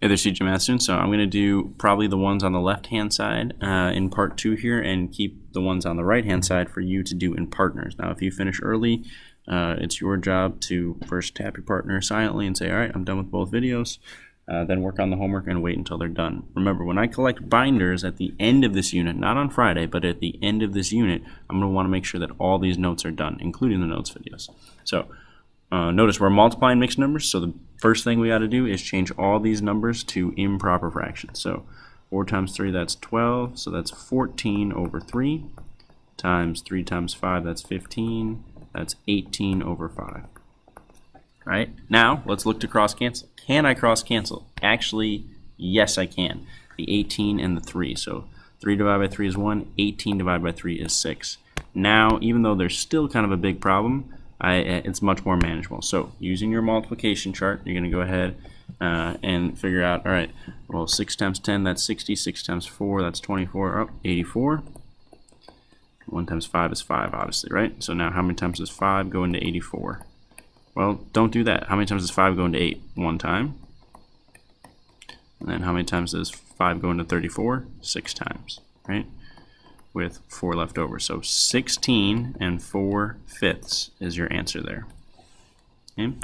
Hey there, CJ Math students. So I'm going to do probably the ones on the left-hand side in part 2 here, and keep the ones on the right-hand side for you to do in partners. Now, if you finish early, it's your job to first tap your partner silently and say, all right, I'm done with both videos. Then work on the homework and wait until they're done. Remember, when I collect binders at the end of this unit, not on Friday, but at the end of this unit, I'm going to want to make sure that all these notes are done, including the notes videos. So notice we're multiplying mixed numbers, so the first thing we got to do is change all these numbers to improper fractions. So 4 times 3, that's 12, so that's 14 over 3, times 3 times 5, that's 15, that's 18 over 5. Right? Now, let's look to cross cancel. Can I cross cancel? Actually, yes I can. The 18 and the 3. So 3 divided by 3 is 1, 18 divided by 3 is 6. Now, even though there's still kind of a big problem, it's much more manageable. So using your multiplication chart, you're going to go ahead and figure out, all right, well, 6 times 10, that's 60. 6 times 4, that's 24. Oh, 84. 1 times 5 is 5, obviously, right? So now how many times does 5 go into 84? Well, don't do that. How many times does 5 go into 8? 1 time. And then how many times does 5 go into 34? 6 times, right? With 4 left over. So 16 and 4/5 is your answer there. Okay.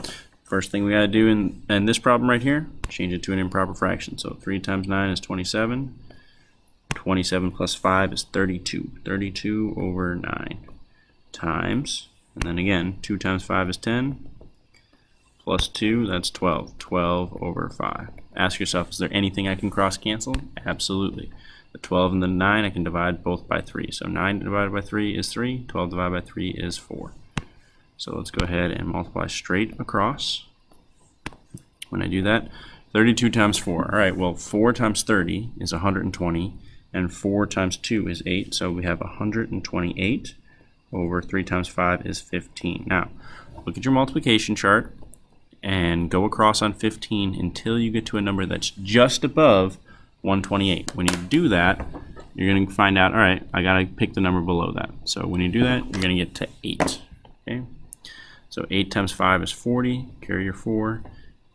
First thing we got to do in this problem right here, change it to an improper fraction. So 3 times 9 is 27. 27 plus 5 is 32. 32 over 9 times, and then again, 2 times 5 is 10. Plus 2, that's 12. 12 over 5. Ask yourself, is there anything I can cross cancel? Absolutely. The 12 and the 9 I can divide both by 3. So 9 divided by 3 is 3. 12 divided by 3 is 4. So let's go ahead and multiply straight across. When I do that, 32 times 4. All right, well, 4 times 30 is 120, and 4 times 2 is 8. So we have 128 over 3 times 5 is 15. Now, look at your multiplication chart and go across on 15 until you get to a number that's just above 128. When you do that, you're going to find out, all right, I got to pick the number below that. So when you do that, you're going to get to 8. Okay? So 8 times 5 is 40. Carry your 4.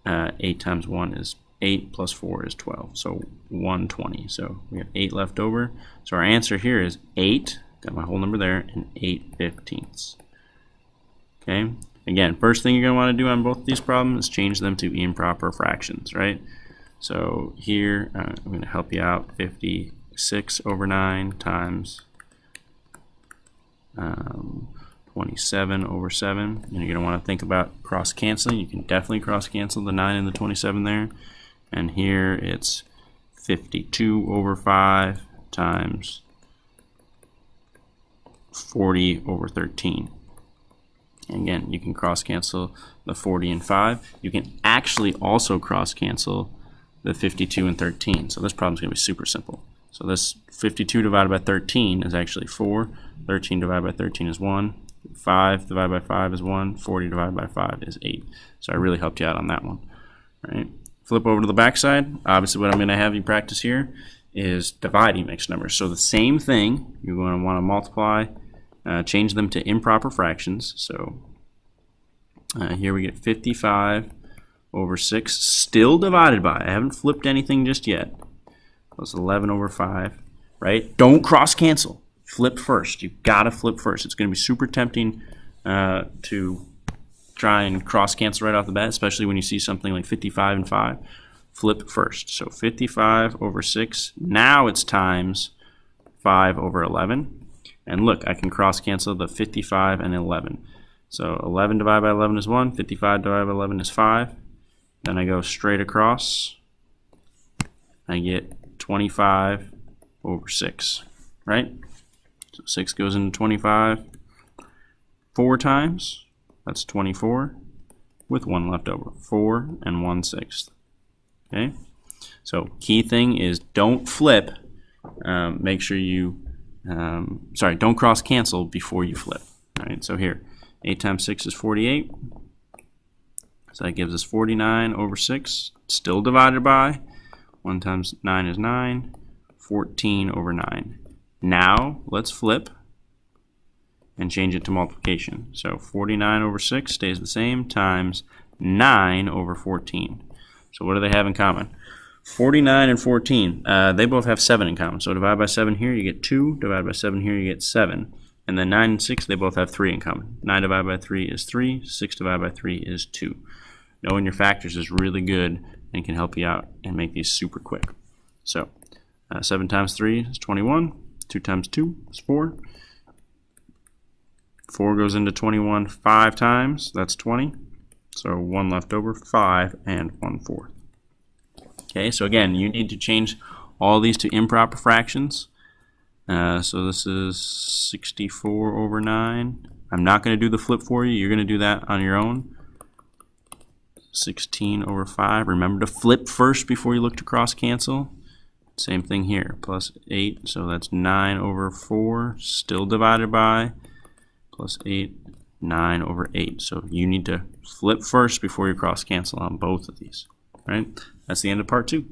8 times 1 is 8 plus 4 is 12. So 120. So we have 8 left over. So our answer here is 8. Got my whole number there, and 8/15. Okay? Again, first thing you're going to want to do on both of these problems is change them to improper fractions, right? So here, I'm going to help you out. 56 over 9 times 27 over 7. And you're going to want to think about cross-canceling. You can definitely cross-cancel the 9 and the 27 there. And here it's 52 over 5 times 40 over 13. And again, you can cross-cancel the 40 and 5. You can actually also cross-cancel the 52 and 13. So this problem is going to be super simple. So this 52 divided by 13 is actually 4. 13 divided by 13 is 1. 5 divided by 5 is 1. 40 divided by 5 is 8. So I really helped you out on that one. All right. Flip over to the back side. Obviously, what I'm going to have you practice here is dividing mixed numbers. So the same thing, you're going to want to multiply, change them to improper fractions. So here we get 55 over 6, still divided by, I haven't flipped anything just yet, plus 11 over 5, right? Don't cross cancel. Flip first. You've got to flip first. It's going to be super tempting to try and cross cancel right off the bat, especially when you see something like 55 and 5. Flip first. So 55 over 6, now it's times 5 over 11. And look, I can cross cancel the 55 and 11. So 11 divided by 11 is 1. 55 divided by 11 is 5. Then I go straight across. I get 25 over 6, right? So 6 goes into 25 4 times. That's 24 with 1 left over. 4 and 1/6. Okay? So key thing is don't flip. Make sure you don't cross cancel before you flip. All right, so here, 8 times 6 is 48. So that gives us 49 over 6, still divided by. 1 times 9 is 9, 14 over 9. Now, let's flip and change it to multiplication. So 49 over 6 stays the same, times 9 over 14. So what do they have in common? 49 and 14, they both have 7 in common. So divide by 7 here, you get 2. Divide by 7 here, you get 7. And then 9 and 6, they both have 3 in common. 9 divided by 3 is 3. 6 divided by 3 is 2. Knowing your factors is really good and can help you out and make these super quick. So 7 times 3 is 21. 2 times 2 is 4. 4 goes into 21 5 times. That's 20. So 1 left over, 5 and 1/4. Okay, so again, you need to change all these to improper fractions. So this is 64 over 9. I'm not going to do the flip for you. You're going to do that on your own. 16 over 5. Remember to flip first before you look to cross cancel. Same thing here. Plus 8, so that's 9 over 4. Still divided by. Plus 8, 9 over 8. So you need to flip first before you cross cancel on both of these. Right? That's the end of part 2.